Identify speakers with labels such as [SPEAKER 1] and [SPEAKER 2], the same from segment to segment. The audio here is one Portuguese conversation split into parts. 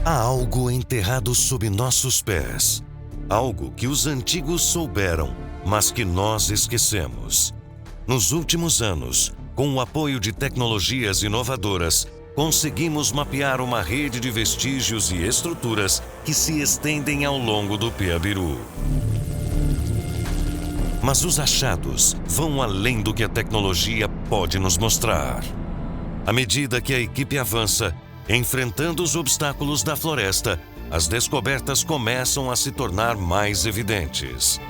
[SPEAKER 1] Há algo enterrado sob nossos pés. Algo que os antigos souberam, mas que nós esquecemos. Nos últimos anos, com o apoio de tecnologias inovadoras, conseguimos mapear uma rede de vestígios e estruturas que se estendem ao longo do Piabiru. Mas os achados vão além do que a tecnologia pode nos mostrar. À medida que a equipe avança, enfrentando os obstáculos da floresta, as descobertas começam a se tornar mais evidentes.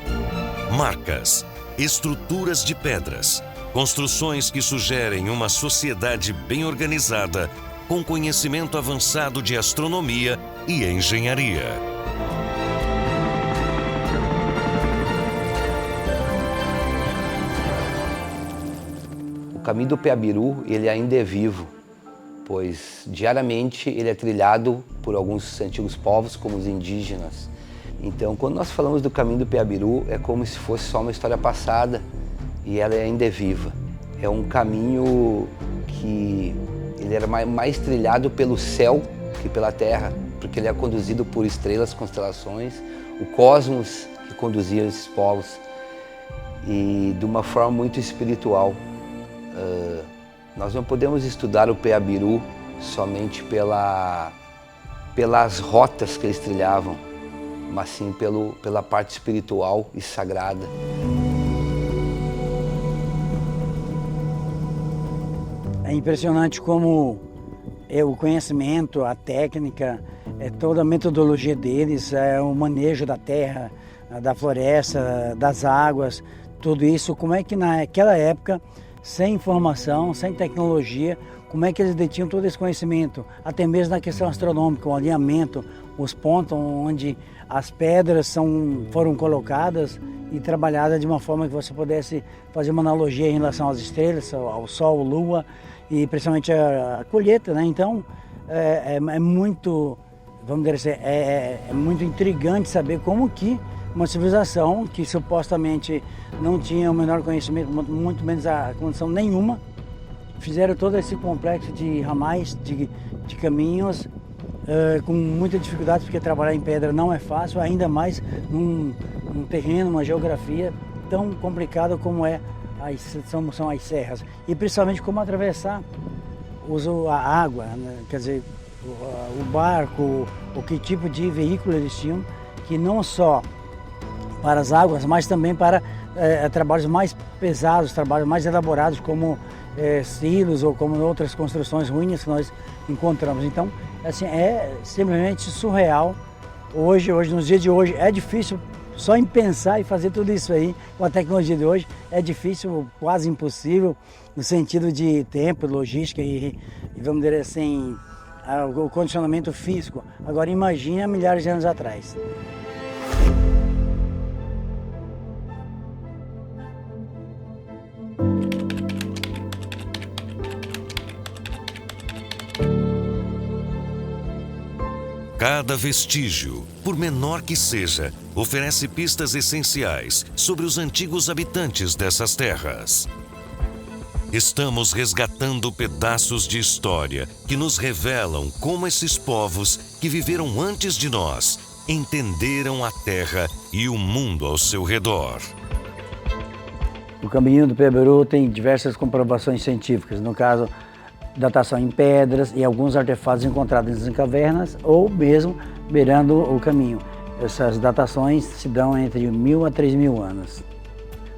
[SPEAKER 1] Marcas, estruturas de pedras, construções que sugerem uma sociedade bem organizada, com conhecimento avançado de astronomia e engenharia.
[SPEAKER 2] O caminho do Piabiru, ele ainda é vivo, pois diariamente ele é trilhado por alguns antigos povos, como os indígenas. Então, quando nós falamos do caminho do Piabiru, é como se fosse só uma história passada e ela ainda é viva. É um caminho que ele era mais trilhado pelo céu que pela terra, porque ele é conduzido por estrelas, constelações, o cosmos que conduzia esses povos, e de uma forma muito espiritual. Nós não podemos estudar o Piabiru somente pelas rotas que eles trilhavam, mas sim pela parte espiritual e sagrada.
[SPEAKER 3] É impressionante como o conhecimento, a técnica, toda a metodologia deles, o manejo da terra, da floresta, das águas, tudo isso, como é que naquela época, sem informação, sem tecnologia, como é que eles detinham todo esse conhecimento, até mesmo na questão astronômica, o alinhamento, os pontos onde as pedras foram colocadas e trabalhadas de uma forma que você pudesse fazer uma analogia em relação às estrelas, ao Sol, à Lua e principalmente a colheita, né? Então é muito, vamos dizer assim, é muito intrigante saber como que uma civilização que supostamente não tinha o menor conhecimento, muito menos a condição nenhuma, fizeram todo esse complexo de ramais, de caminhos, com muita dificuldade, porque trabalhar em pedra não é fácil, ainda mais num terreno, uma geografia tão complicada como são as serras. E principalmente como atravessar a água, né? Quer dizer, o barco, o que tipo de veículo eles tinham, que não só para as águas, mas também para trabalhos mais pesados, trabalhos mais elaborados, como silos ou como outras construções ruins que nós encontramos. Então, assim, é simplesmente surreal. Hoje, nos dias de hoje, é difícil só em pensar e fazer tudo isso aí com a tecnologia de hoje. É difícil, quase impossível, no sentido de tempo, logística e vamos dizer assim, o condicionamento físico. Agora, imagine há milhares de anos atrás.
[SPEAKER 1] Cada vestígio, por menor que seja, oferece pistas essenciais sobre os antigos habitantes dessas terras. Estamos resgatando pedaços de história que nos revelam como esses povos que viveram antes de nós entenderam a terra e o mundo ao seu redor.
[SPEAKER 3] O caminho do Piabiru tem diversas comprovações científicas, no caso, datação em pedras e alguns artefatos encontrados em cavernas ou mesmo beirando o caminho. Essas datações se dão entre 1000 a 3000 anos.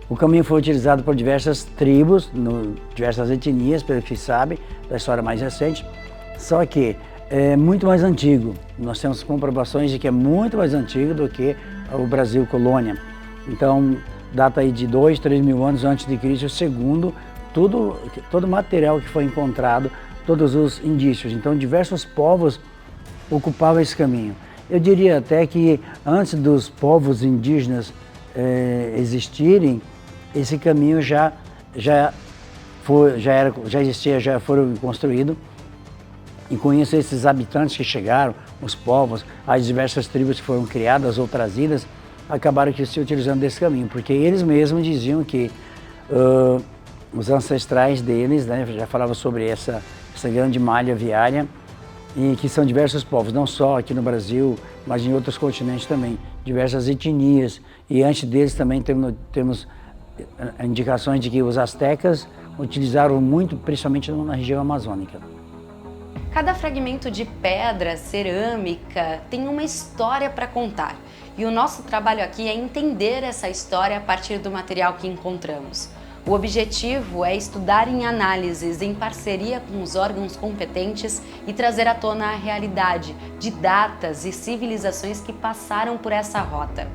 [SPEAKER 3] O caminho foi utilizado por diversas tribos, diversas etnias, pelo que se sabe, da história mais recente, só que é muito mais antigo. Nós temos comprovações de que é muito mais antigo do que o Brasil colônia. Então, data aí de 2, 3 mil anos antes de Cristo, segundo todo o material que foi encontrado, todos os indícios. Então, diversos povos ocupavam esse caminho. Eu diria até que antes dos povos indígenas existirem, esse caminho já existia, já foram construído. E com isso, esses habitantes que chegaram, os povos, as diversas tribos que foram criadas ou trazidas, acabaram que se utilizando desse caminho, porque eles mesmos diziam que os ancestrais deles, né, já falavam sobre essa grande malha viária, e que são diversos povos, não só aqui no Brasil, mas em outros continentes também, diversas etnias. E antes deles também temos indicações de que os astecas utilizaram muito, principalmente na região amazônica.
[SPEAKER 4] Cada fragmento de pedra, cerâmica, tem uma história para contar. E o nosso trabalho aqui é entender essa história a partir do material que encontramos. O objetivo é estudar em análises, em parceria com os órgãos competentes e trazer à tona a realidade de datas e civilizações que passaram por essa rota.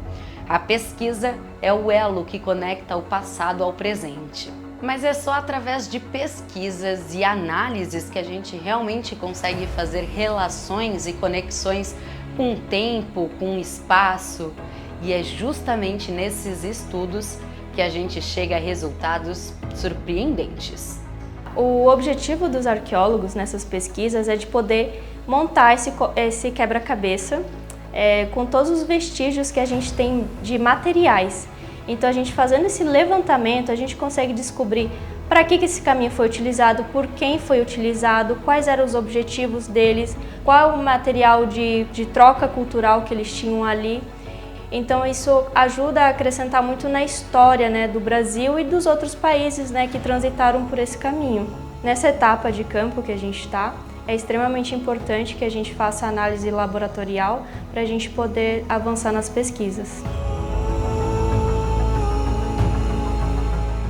[SPEAKER 4] A pesquisa é o elo que conecta o passado ao presente. Mas é só através de pesquisas e análises que a gente realmente consegue fazer relações e conexões com o tempo, com o espaço. E é justamente nesses estudos que a gente chega a resultados surpreendentes.
[SPEAKER 5] O objetivo dos arqueólogos nessas pesquisas é de poder montar esse quebra-cabeça com todos os vestígios que a gente tem de materiais. Então a gente fazendo esse levantamento, a gente consegue descobrir para que esse caminho foi utilizado, por quem foi utilizado, quais eram os objetivos deles, qual o material de troca cultural que eles tinham ali. Então isso ajuda a acrescentar muito na história, né, do Brasil e dos outros países, né, que transitaram por esse caminho. Nessa etapa de campo que a gente está, é extremamente importante que a gente faça análise laboratorial para a gente poder avançar nas pesquisas.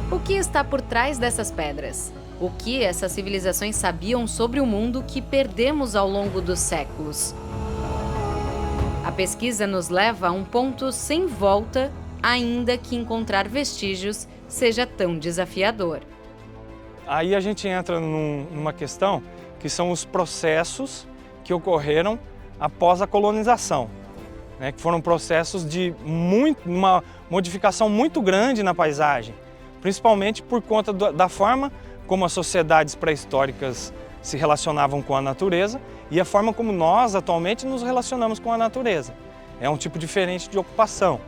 [SPEAKER 4] O que está por trás dessas pedras? O que essas civilizações sabiam sobre o mundo que perdemos ao longo dos séculos? A pesquisa nos leva a um ponto sem volta, ainda que encontrar vestígios seja tão desafiador.
[SPEAKER 6] Aí a gente entra numa questão que são os processos que ocorreram após a colonização, né? Que foram processos de uma modificação muito grande na paisagem, principalmente por conta da forma como as sociedades pré-históricas se relacionavam com a natureza e a forma como nós atualmente nos relacionamos com a natureza. É um tipo diferente de ocupação.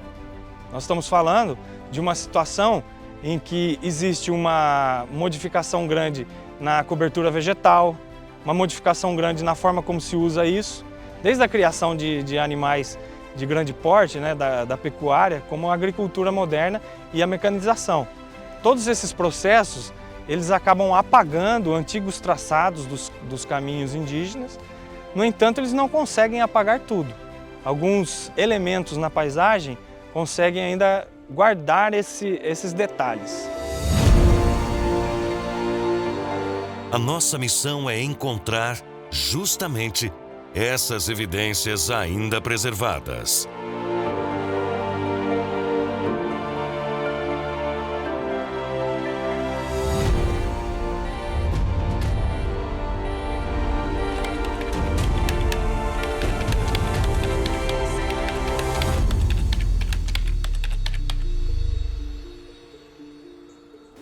[SPEAKER 6] Nós estamos falando de uma situação em que existe uma modificação grande na cobertura vegetal, uma modificação grande na forma como se usa isso, desde a criação de animais de grande porte, né, da pecuária, como a agricultura moderna e a mecanização. Todos esses processos, eles acabam apagando antigos traçados dos caminhos indígenas. No entanto, eles não conseguem apagar tudo. Alguns elementos na paisagem conseguem ainda guardar esses detalhes.
[SPEAKER 1] A nossa missão é encontrar justamente essas evidências ainda preservadas.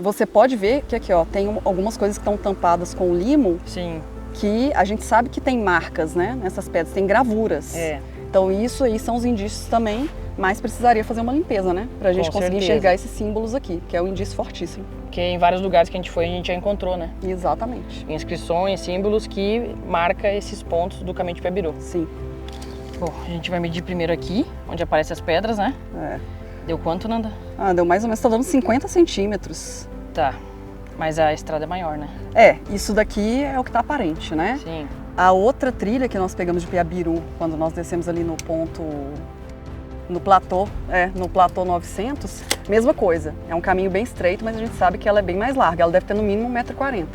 [SPEAKER 7] Você pode ver que aqui, ó, tem algumas coisas que estão tampadas com limo.
[SPEAKER 8] Sim.
[SPEAKER 7] Que a gente sabe que tem marcas, né, nessas pedras, tem gravuras.
[SPEAKER 8] É.
[SPEAKER 7] Então isso aí são os indícios também, mas precisaria fazer uma limpeza, né, pra gente conseguir enxergar esses símbolos aqui, que é um indício fortíssimo.
[SPEAKER 8] Que em vários lugares que a gente foi, a gente já encontrou, né?
[SPEAKER 7] Exatamente.
[SPEAKER 8] Inscrições, símbolos que marcam esses pontos do caminho de Piabiru.
[SPEAKER 7] Sim.
[SPEAKER 8] Bom, a gente vai medir primeiro aqui, onde aparecem as pedras, né?
[SPEAKER 7] É.
[SPEAKER 8] Deu quanto, Nanda?
[SPEAKER 7] Ah, deu mais ou menos, tá dando 50 centímetros.
[SPEAKER 8] Tá, mas a estrada é maior, né?
[SPEAKER 7] É, isso daqui é o que tá aparente, né?
[SPEAKER 8] Sim.
[SPEAKER 7] A outra trilha que nós pegamos de Piabiru, quando nós descemos ali no ponto, no platô 900, mesma coisa. É um caminho bem estreito, mas a gente sabe que ela é bem mais larga, ela deve ter no mínimo 1,40 m.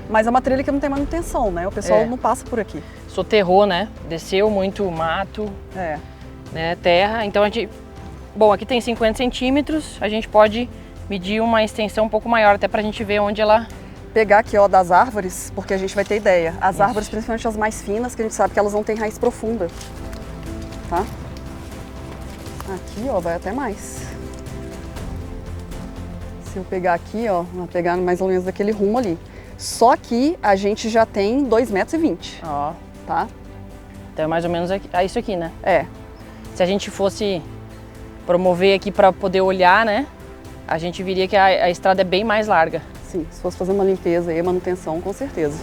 [SPEAKER 7] Mas é uma trilha que não tem manutenção, né? O pessoal não passa por aqui.
[SPEAKER 8] Soterrou, né? Desceu muito mato, né? Terra, então a gente... Bom, aqui tem 50 centímetros, a gente pode medir uma extensão um pouco maior, até pra gente ver onde ela...
[SPEAKER 7] Pegar aqui, ó, das árvores, porque a gente vai ter ideia. As árvores, principalmente as mais finas, que a gente sabe que elas não têm raiz profunda, tá? Aqui, ó, vai até mais. Se eu pegar aqui, ó, vou pegar mais ou menos daquele rumo ali. Só que a gente já tem 2,20 metros.
[SPEAKER 8] Ó.
[SPEAKER 7] Tá?
[SPEAKER 8] Então é mais ou menos isso aqui, né?
[SPEAKER 7] É.
[SPEAKER 8] Se a gente fosse promover aqui para poder olhar, né? A gente viria que a estrada é bem mais larga.
[SPEAKER 7] Sim, se fosse fazer uma limpeza e manutenção, com certeza.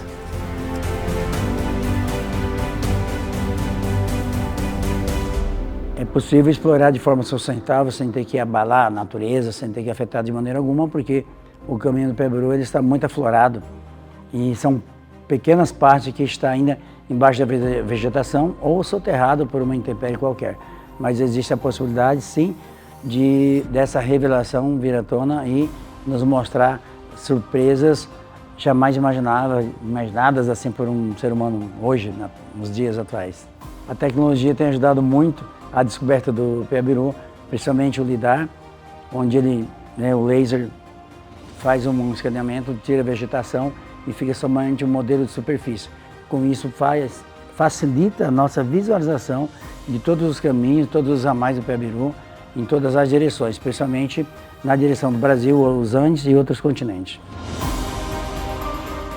[SPEAKER 3] É possível explorar de forma sustentável, sem ter que abalar a natureza, sem ter que afetar de maneira alguma, porque o caminho do Piabiru ele está muito aflorado e são pequenas partes que estão ainda embaixo da vegetação ou soterrado por uma intempérie qualquer. Mas existe a possibilidade, sim, dessa revelação vir à tona e nos mostrar surpresas jamais imaginadas assim por um ser humano hoje, nos dias atuais. A tecnologia tem ajudado muito a descoberta do Piabiru, principalmente o LIDAR, onde o laser faz um escaneamento, tira a vegetação e fica somente um modelo de superfície. Com isso facilita a nossa visualização de todos os caminhos, todos os ramais do Piabiru, em todas as direções, principalmente na direção do Brasil, os Andes e outros continentes.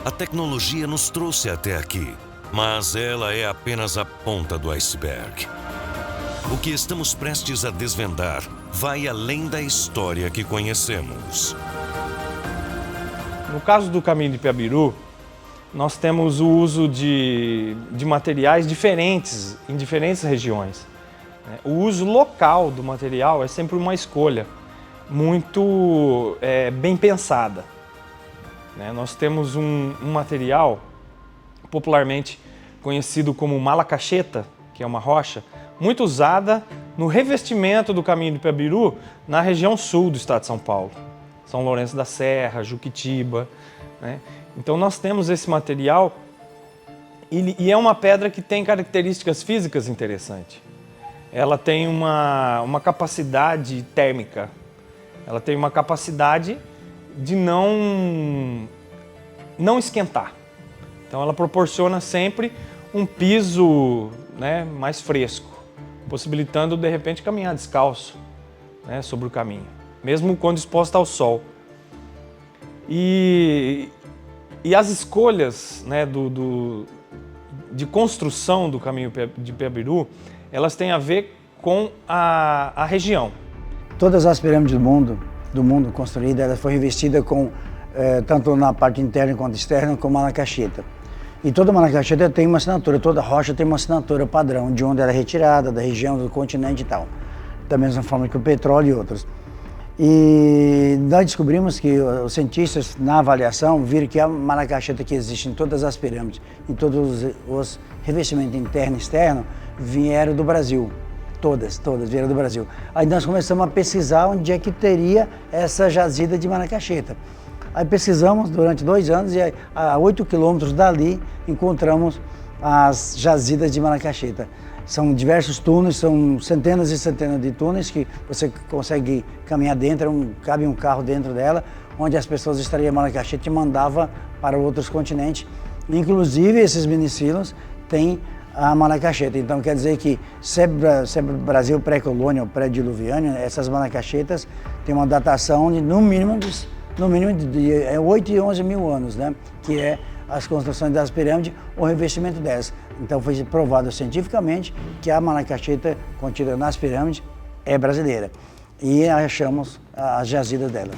[SPEAKER 1] A tecnologia nos trouxe até aqui, mas ela é apenas a ponta do iceberg. O que estamos prestes a desvendar vai além da história que conhecemos.
[SPEAKER 6] No caso do caminho de Piabiru, nós temos o uso de materiais diferentes em diferentes regiões. O uso local do material é sempre uma escolha muito bem pensada. Nós temos um material popularmente conhecido como malacacheta, que é uma rocha, muito usada no revestimento do caminho de Piabiru na região sul do estado de São Paulo. São Lourenço da Serra, Juquitiba. Então nós temos esse material e é uma pedra que tem características físicas interessantes. Ela tem uma capacidade térmica, ela tem uma capacidade de não esquentar. Então ela proporciona sempre um piso mais fresco, possibilitando de repente caminhar descalço sobre o caminho, mesmo quando exposta ao sol. E as escolhas de construção do caminho de Piabiru, elas têm a ver com a região.
[SPEAKER 3] Todas as pirâmides do mundo construídas, ela foi revestida com, tanto na parte interna quanto externa, com malacacheta. E toda malacacheta tem uma assinatura, toda rocha tem uma assinatura padrão, de onde ela é retirada, da região, do continente e tal. Da mesma forma que o petróleo e outros. E nós descobrimos que os cientistas, na avaliação, viram que a malacacheta que existe em todas as pirâmides, em todos os revestimentos interno e externo, vieram do Brasil. Todas vieram do Brasil. Aí nós começamos a pesquisar onde é que teria essa jazida de malacacheta. Aí pesquisamos durante 2 anos e a 8 quilômetros dali encontramos as jazidas de malacacheta. São diversos túneis, são centenas e centenas de túneis que você consegue caminhar dentro, cabe um carro dentro dela, onde as pessoas extraíam malacacheta e mandavam para outros continentes. Inclusive esses mini-silos têm a malacacheta. Então quer dizer que sempre Brasil pré-colônia ou pré-diluviano, essas malacachetas têm uma datação de no mínimo de 8 e 11 mil anos, que é as construções das pirâmides, o revestimento delas. Então foi provado cientificamente que a malacacheta contida nas pirâmides é brasileira. E achamos as jazidas dela.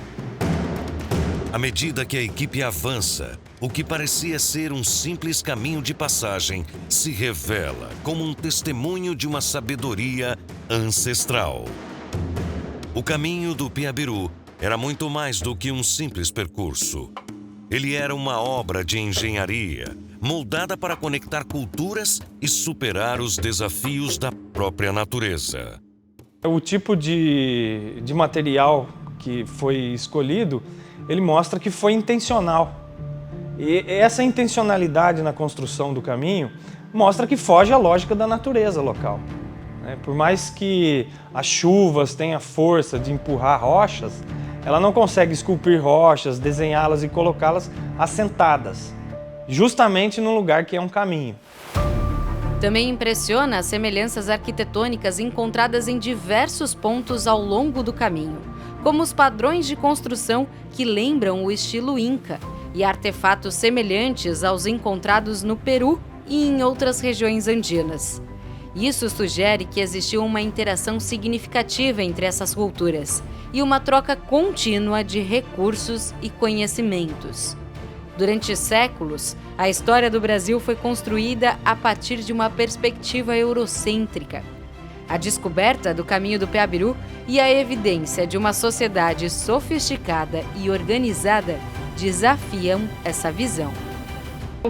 [SPEAKER 1] À medida que a equipe avança, o que parecia ser um simples caminho de passagem se revela como um testemunho de uma sabedoria ancestral. O caminho do Piabiru era muito mais do que um simples percurso. Ele era uma obra de engenharia, moldada para conectar culturas e superar os desafios da própria natureza.
[SPEAKER 6] O tipo de material que foi escolhido, ele mostra que foi intencional. E essa intencionalidade na construção do caminho mostra que foge à lógica da natureza local. Por mais que as chuvas tenham a força de empurrar rochas, ela não consegue esculpir rochas, desenhá-las e colocá-las assentadas, justamente no lugar que é um caminho.
[SPEAKER 4] Também impressiona as semelhanças arquitetônicas encontradas em diversos pontos ao longo do caminho, como os padrões de construção que lembram o estilo Inca e artefatos semelhantes aos encontrados no Peru e em outras regiões andinas. Isso sugere que existiu uma interação significativa entre essas culturas e uma troca contínua de recursos e conhecimentos. Durante séculos, a história do Brasil foi construída a partir de uma perspectiva eurocêntrica. A descoberta do caminho do Peabiru e a evidência de uma sociedade sofisticada e organizada desafiam essa visão.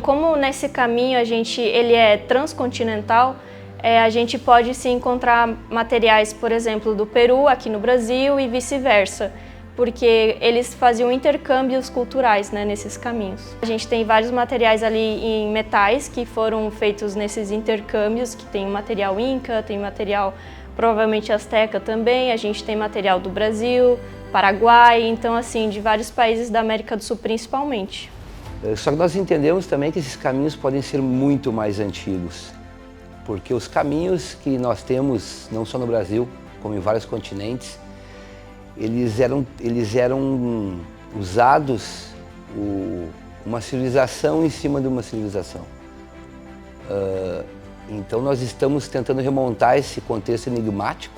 [SPEAKER 5] Como nesse caminho ele é transcontinental, a gente pode se encontrar materiais, por exemplo, do Peru aqui no Brasil e vice-versa, porque eles faziam intercâmbios culturais, né, nesses caminhos. A gente tem vários materiais ali em metais que foram feitos nesses intercâmbios, que tem material inca, tem material provavelmente asteca também, a gente tem material do Brasil, Paraguai, então assim, de vários países da América do Sul principalmente.
[SPEAKER 2] Só que nós entendemos também que esses caminhos podem ser muito mais antigos, porque os caminhos que nós temos, não só no Brasil, como em vários continentes, eles eram usados uma civilização em cima de uma civilização. Então nós estamos tentando remontar esse contexto enigmático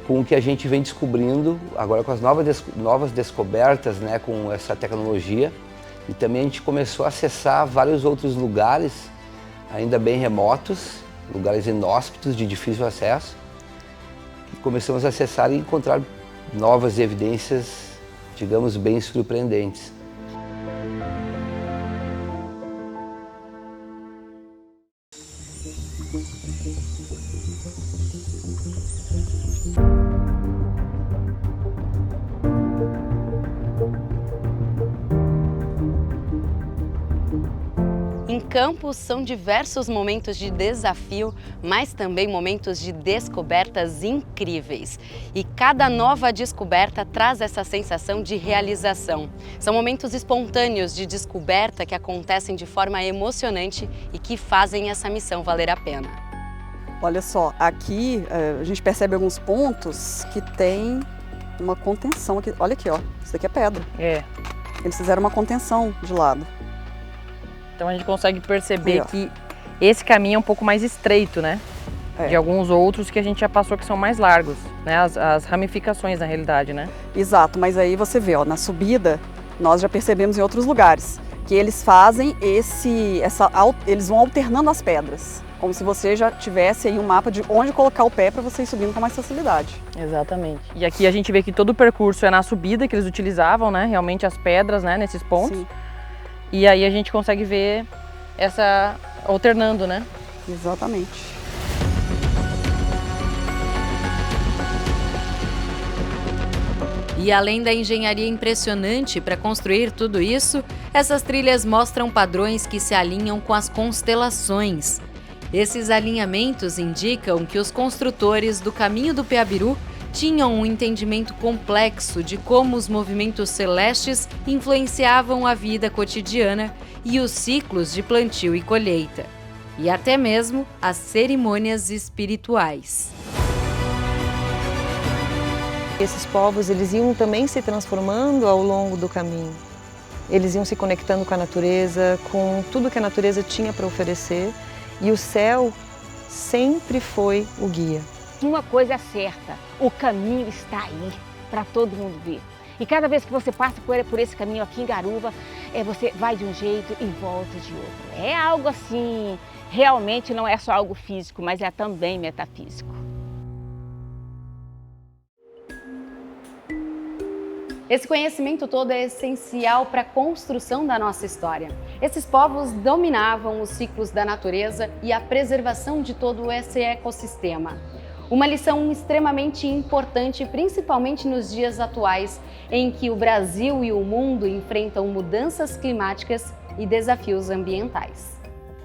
[SPEAKER 2] com o que a gente vem descobrindo agora com as novas descobertas, né, com essa tecnologia. E também a gente começou a acessar vários outros lugares, ainda bem remotos, lugares inóspitos de difícil acesso. E começamos a acessar e encontrar novas evidências, digamos, bem surpreendentes.
[SPEAKER 4] Em Campos são diversos momentos de desafio, mas também momentos de descobertas incríveis. E cada nova descoberta traz essa sensação de realização. São momentos espontâneos de descoberta que acontecem de forma emocionante e que fazem essa missão valer a pena.
[SPEAKER 7] Olha só, aqui a gente percebe alguns pontos que tem uma contenção aqui. Olha aqui, ó, isso daqui é pedra.
[SPEAKER 8] É.
[SPEAKER 7] Eles fizeram uma contenção de lado.
[SPEAKER 8] Então a gente consegue perceber que esse caminho é um pouco mais estreito, né? De alguns outros que a gente já passou que são mais largos, né? As ramificações na realidade, né?
[SPEAKER 7] Exato, mas aí você vê, ó, na subida nós já percebemos em outros lugares que eles fazem eles vão alternando as pedras, como se você já tivesse aí um mapa de onde colocar o pé para você ir subindo com mais facilidade.
[SPEAKER 8] Exatamente. E aqui a gente vê que todo o percurso é na subida que eles utilizavam, né? Realmente as pedras, né? Nesses pontos.
[SPEAKER 7] Sim.
[SPEAKER 8] E aí a gente consegue ver essa alternando, né?
[SPEAKER 7] Exatamente.
[SPEAKER 4] E além da engenharia impressionante para construir tudo isso, essas trilhas mostram padrões que se alinham com as constelações. Esses alinhamentos indicam que os construtores do Caminho do Peabiru tinham um entendimento complexo de como os movimentos celestes influenciavam a vida cotidiana e os ciclos de plantio e colheita, e até mesmo as cerimônias espirituais.
[SPEAKER 9] Esses povos eles iam também se transformando ao longo do caminho. Eles iam se conectando com a natureza, com tudo que a natureza tinha para oferecer, e o céu sempre foi o guia.
[SPEAKER 10] Uma coisa é certa, o caminho está aí para todo mundo ver. E cada vez que você passa por esse caminho aqui em Garuva, você vai de um jeito e volta de outro. É algo assim, realmente não é só algo físico, mas é também metafísico.
[SPEAKER 4] Esse conhecimento todo é essencial para a construção da nossa história. Esses povos dominavam os ciclos da natureza e a preservação de todo esse ecossistema. Uma lição extremamente importante, principalmente nos dias atuais, em que o Brasil e o mundo enfrentam mudanças climáticas e desafios ambientais.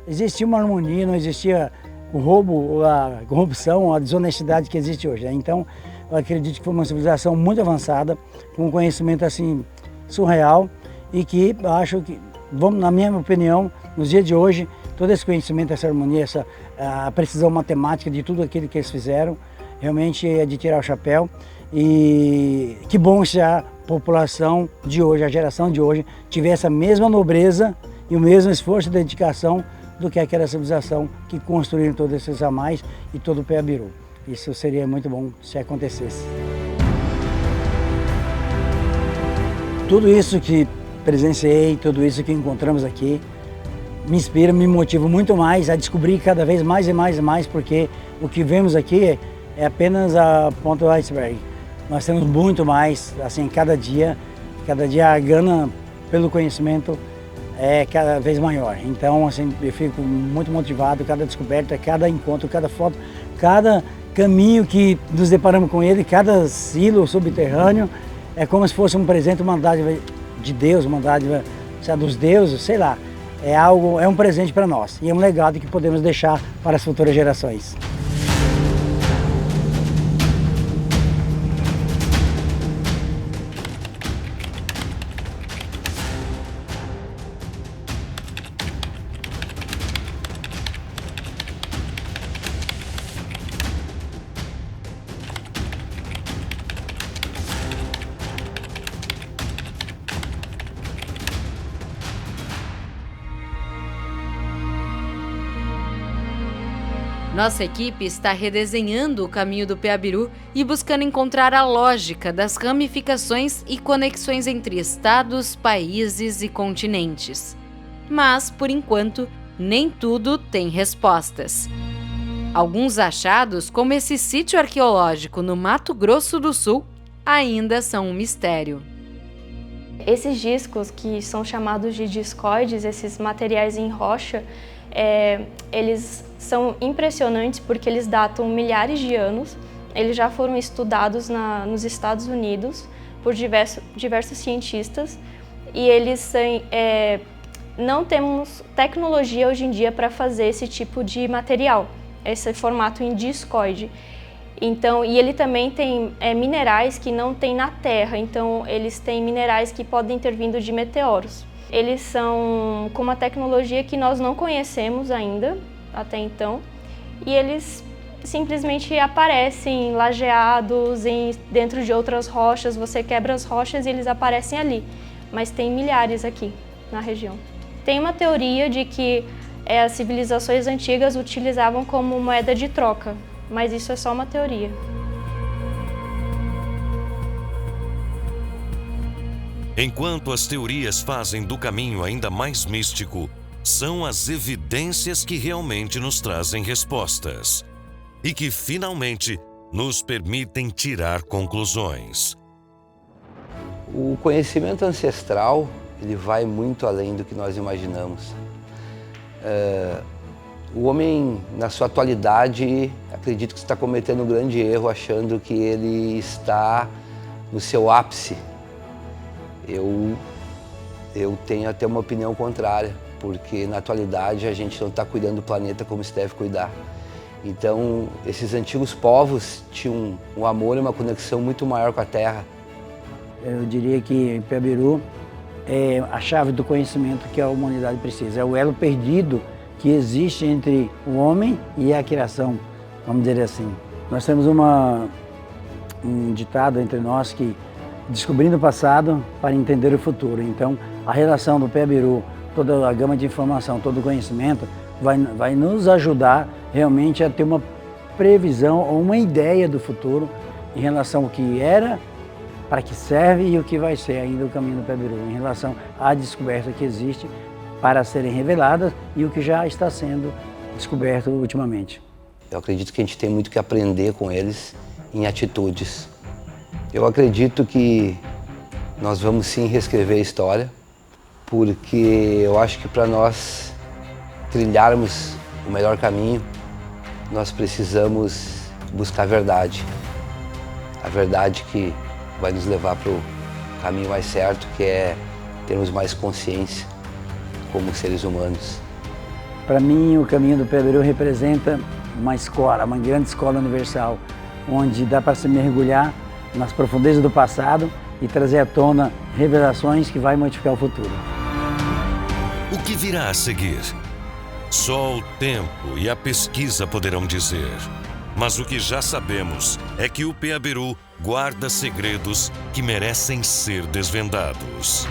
[SPEAKER 3] Existia uma harmonia, não existia o roubo, a corrupção, a desonestidade que existe hoje. Então, eu acredito que foi uma civilização muito avançada, com um conhecimento assim surreal e que acho que, na minha opinião, nos dias de hoje, todo esse conhecimento, essa harmonia, a precisão matemática de tudo aquilo que eles fizeram, realmente é de tirar o chapéu. E que bom se a população de hoje, a geração de hoje, tivesse a mesma nobreza e o mesmo esforço e dedicação do que aquela civilização que construíram todos esses ramais e todo o Peabiru. Isso seria muito bom se acontecesse. Tudo isso que presenciei, tudo isso que encontramos aqui, me inspira, me motiva muito mais a descobrir cada vez mais e mais e mais, porque o que vemos aqui é apenas a ponta do iceberg. Nós temos muito mais, assim, cada dia a gana pelo conhecimento é cada vez maior. Então, assim, eu fico muito motivado, cada descoberta, cada encontro, cada foto, cada caminho que nos deparamos com ele, cada silo subterrâneo, é como se fosse um presente, uma dádiva de Deus, uma dádiva, sabe, dos deuses, sei lá. É um presente para nós e é um legado que podemos deixar para as futuras gerações.
[SPEAKER 4] Nossa equipe está redesenhando o caminho do Peabiru e buscando encontrar a lógica das ramificações e conexões entre estados, países e continentes. Mas, por enquanto, nem tudo tem respostas. Alguns achados, como esse sítio arqueológico no Mato Grosso do Sul, ainda são um mistério.
[SPEAKER 5] Esses discos, que são chamados de discoides, esses materiais em rocha, eles são impressionantes porque eles datam milhares de anos. Eles já foram estudados nos Estados Unidos por diversos cientistas e eles não temos tecnologia hoje em dia para fazer esse tipo de material, esse formato em discoide. Então, e ele também tem minerais que não tem na Terra, então eles têm minerais que podem ter vindo de meteoros. Eles são com uma tecnologia que nós não conhecemos ainda, até então, e eles simplesmente aparecem lajeados dentro de outras rochas, você quebra as rochas e eles aparecem ali, mas tem milhares aqui na região. Tem uma teoria de que as civilizações antigas utilizavam como moeda de troca, mas isso é só uma teoria.
[SPEAKER 1] Enquanto as teorias fazem do caminho ainda mais místico, são as evidências que realmente nos trazem respostas e que, finalmente, nos permitem tirar conclusões.
[SPEAKER 2] O conhecimento ancestral, ele vai muito além do que nós imaginamos. O homem, na sua atualidade, acredito que está cometendo um grande erro achando que ele está no seu ápice. Eu tenho até uma opinião contrária, porque na atualidade a gente não está cuidando do planeta como se deve cuidar. Então, esses antigos povos tinham um amor e uma conexão muito maior com a terra.
[SPEAKER 3] Eu diria que Peabiru é a chave do conhecimento que a humanidade precisa. É o elo perdido que existe entre o homem e a criação, vamos dizer assim. Nós temos um ditado entre nós que descobrindo o passado para entender o futuro. Então, a relação do Peabiru, toda a gama de informação, todo o conhecimento, vai nos ajudar realmente a ter uma previsão ou uma ideia do futuro em relação ao que era, para que serve e o que vai ser ainda o caminho do Peabiru, em relação à descoberta que existe para serem reveladas e o que já está sendo descoberto ultimamente.
[SPEAKER 2] Eu acredito que a gente tem muito que aprender com eles em atitudes. Eu acredito que nós vamos sim reescrever a história, porque eu acho que para nós trilharmos o melhor caminho, nós precisamos buscar a verdade. A verdade que vai nos levar para o caminho mais certo, que é termos mais consciência como seres humanos.
[SPEAKER 3] Para mim, o caminho do Peabiru representa uma escola, uma grande escola universal, onde dá para se mergulhar nas profundezas do passado e trazer à tona revelações que vai modificar o futuro.
[SPEAKER 1] O que virá a seguir? Só o tempo e a pesquisa poderão dizer. Mas o que já sabemos é que o Peabiru guarda segredos que merecem ser desvendados.